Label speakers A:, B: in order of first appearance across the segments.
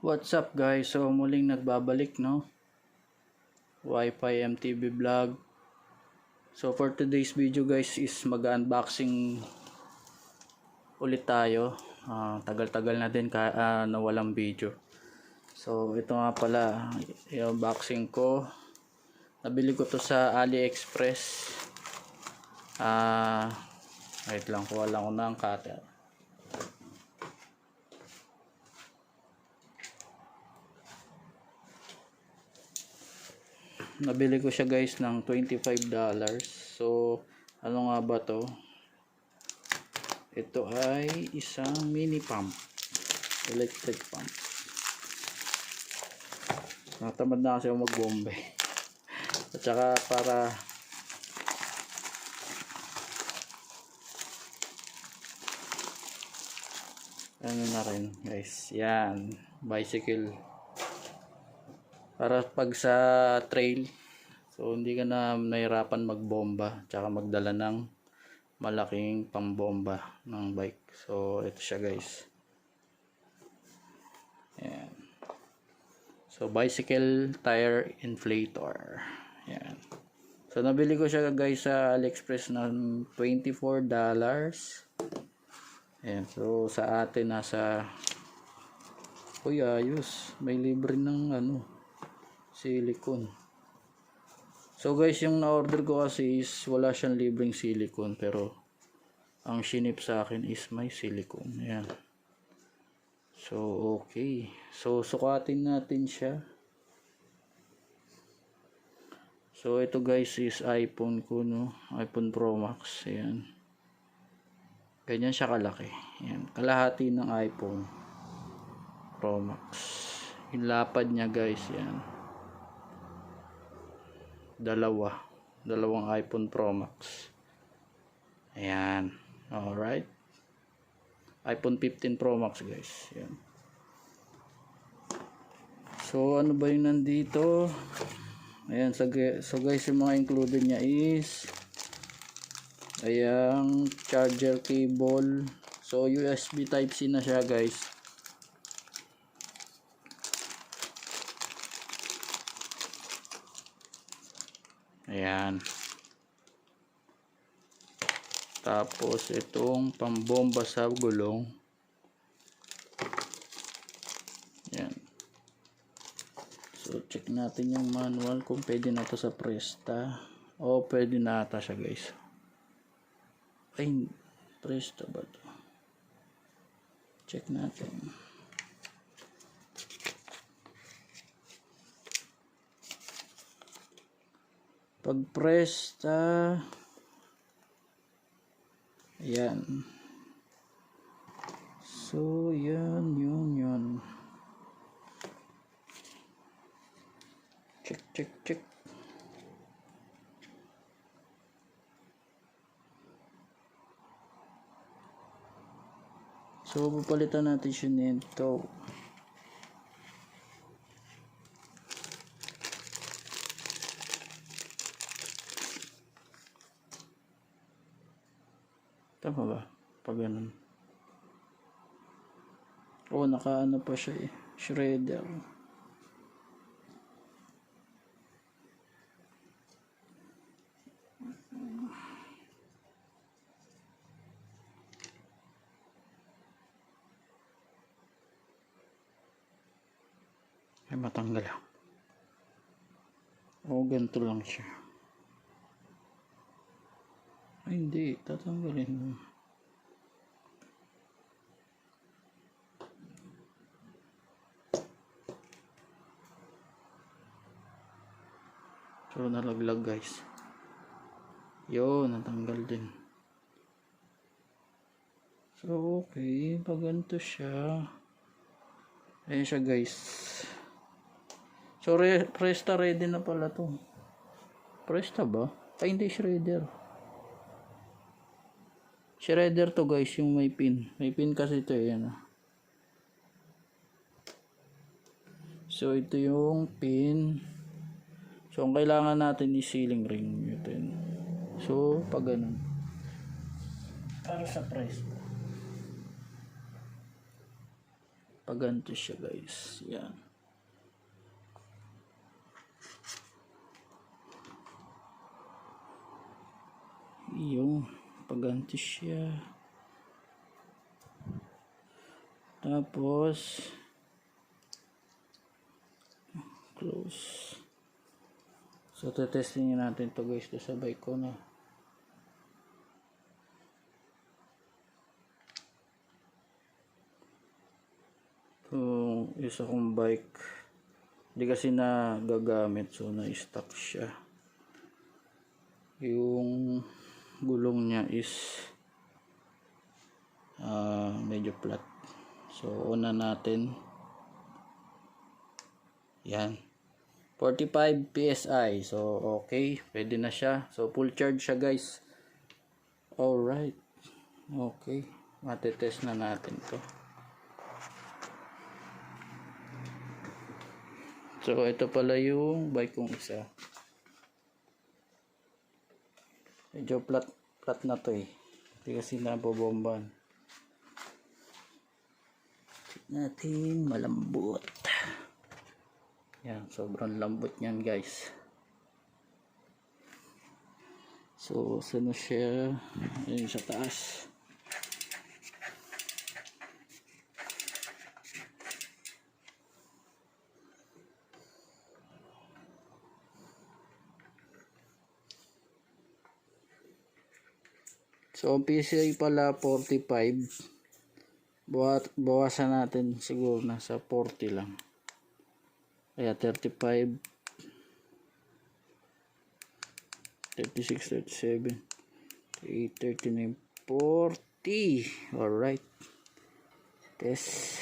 A: What's up guys? So muling nagbabalik Wi-Fi MTV vlog. So for today's video guys is mag-unboxing ulit tayo. Tagal-tagal na din na walang video. So ito nga pala yung unboxing ko. Nabili ko to sa AliExpress. Wait lang, kuha lang ko ng cutter. Nabili ko siya guys ng $25. So ano nga ba to? Ito ay isang mini pump, electric pump. Natamad na kasi ako magbombe. At saka para ano na rin guys, yan, bicycle. Para pag sa trail, so hindi ka na nahirapan magbomba tsaka magdala ng malaking pambomba ng bike. So ito siya guys, yan. So bicycle tire inflator, yan. So nabili ko siya guys sa AliExpress ng $24. Yan. So sa atin nasa, uy ayos, may libre ng silicone. So guys, yung na-order ko kasi is wala siyang libreng silicone, pero ang shinip sa akin is may silicone. Ayan. So okay. So sukatin natin siya. So ito guys is iPhone ko, iPhone Pro Max. Ayan. Ganyan siya kalaki. Ayan. Kalahati ng iPhone Pro Max. Yung lapad niya guys, yan. Dalawang iPhone Pro Max. Ayan. Alright. iPhone 15 Pro Max guys. Ayan. So ano ba yung nandito? Ayan. So guys, yung mga included niya is ayan, charger cable. So USB Type-C na siya guys. Ayan. Tapos itong pambomba sa gulong. Ayan. So check natin yung manual kung pwede na to sa Presta. O pwede na ata siya guys. Ay, Presta ba to? Check natin. Pag Presta, ayan. So yan, yun. Check. So papalitan natin siya nito. Tama ba? Pag ganun. Oh, nakaano pa siya eh. Shredder. Ay, matanggal. Oh, ganito lang siya. Ay, hindi. Tatanggalin mo. So, nalaglag guys. Yun, natanggal din. So, okay. Pag ganito siya. Ayan siya guys. So, Presta ready na pala to. Presta ba? Ay, hindi, shredder. Shredder to guys, yung may pin. May pin kasi ito eh. Yan. So, ito yung pin. So, ang kailangan natin is sealing ring. Ito yun. So, pag ganun. Para sa Presta. Paganto siya guys. Yan. Yung paganto siya. Tapos close. So testingin natin to guys to sa bike ko na. Kung isa kong bike hindi kasi na gagamit, so na-stock siya. Yung gulong niya is medyo flat, so una natin yan 45 PSI, so okay, pwede na siya. So full charge siya guys. Alright, okay, matetest na natin to. So ito pala yung bike kong isa. Medyo flat na to eh. Hindi kasi nabobomban. Check natin, malambot. Yan, sobrang lambot niyan guys. So saan siya? Ayun sa taas. So, ang PCI pala 45. Bawasan natin siguro nasa 40 lang. Kaya 35, 36, 37, 38, 39, 40. Alright. Test.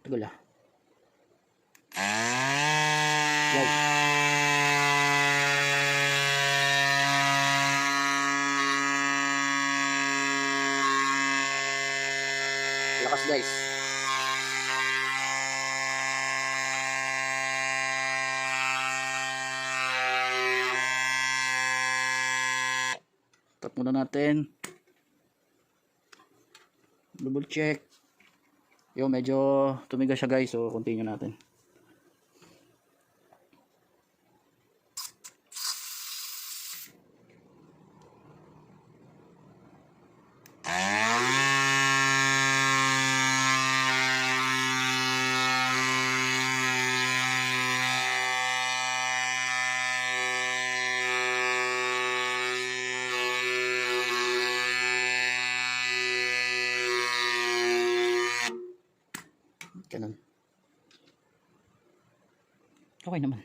A: Tagal ah. Lakas guys. Tap muna natin. Double check. Yo, medyo tumigas siya guys, so continue natin. Ganun. Okay naman.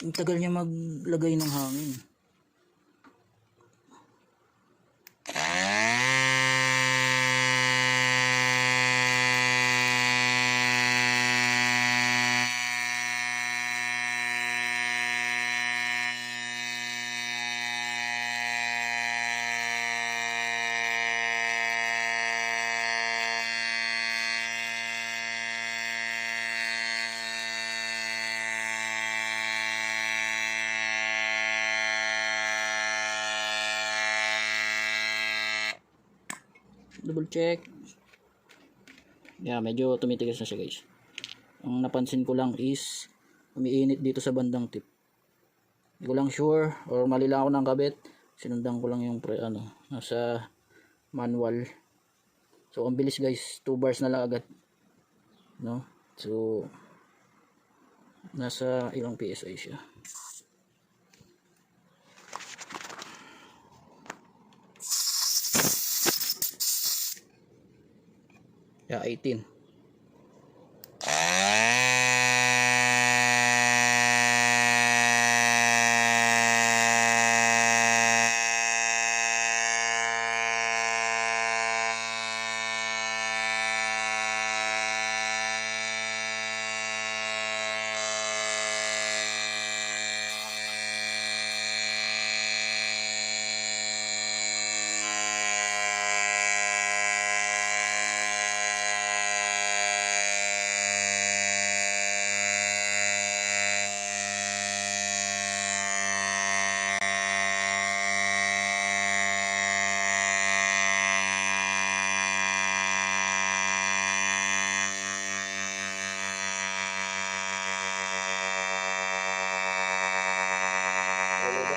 A: Ang tagal niya maglagay ng hangin. Double check. Yeah, medyo tumitigas na siya guys. Ang napansin ko lang is umiinit dito sa bandang tip. Hindi ko lang sure or mali lang ako ng kabit. Sinundan ko lang yung nasa manual. So ang bilis guys, 2 bars na lang agad. No? So nasa ilang PSI siya. Yeah, 18.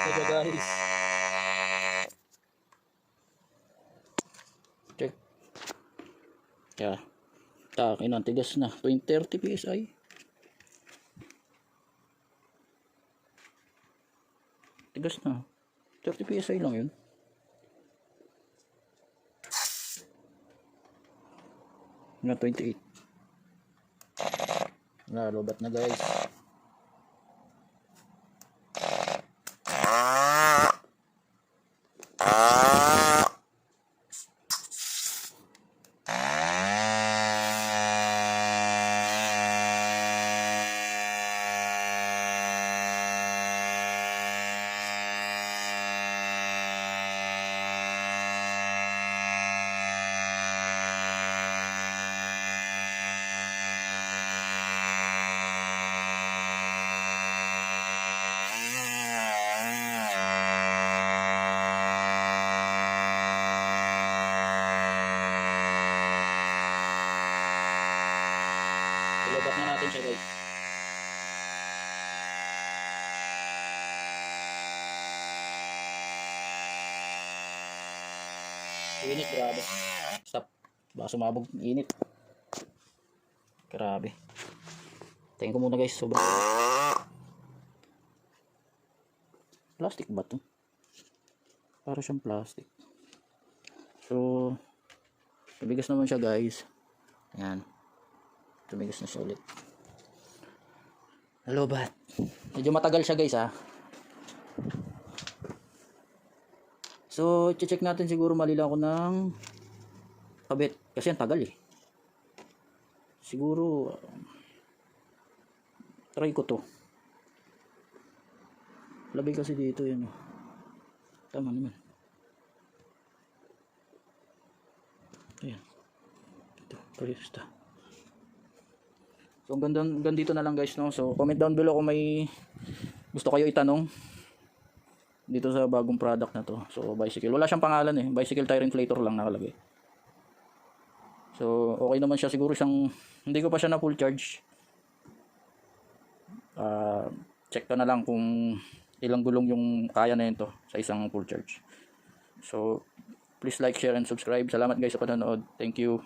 A: na siya guys. Check. Yeah. Takin ang tigas na. 30 PSI. Tigas na. 30 PSI lang yun. Na 28. Lobat na guys. Lobat na natin siya guys. Init, grabe. Stop. Baka sumabog. Init. Grabe. Tingin ko muna guys. Sobrang plastic ba ito? Para siyang plastic. So, tumigas naman siya guys. Ayan. Tumigas na siya ulit. Lobat. Medyo matagal siya guys ha. So, check natin siguro malila ko ng kabit. Kasi ang tagal eh. Siguro, try ko to. Labi kasi dito yun. Tama naman. Ayan. Ito, presta. So, hanggang dito na lang guys, no? So, comment down below kung may gusto kayo itanong dito sa bagong product na to. So, bicycle. Wala siyang pangalan eh. Bicycle tire inflator lang nakalagay. So, okay naman siya. Siguro siyang, hindi ko pa siya na full charge. Check ko na lang kung ilang gulong yung kaya na ito sa isang full charge. So, please like, share, and subscribe. Salamat guys sa panonood. Thank you.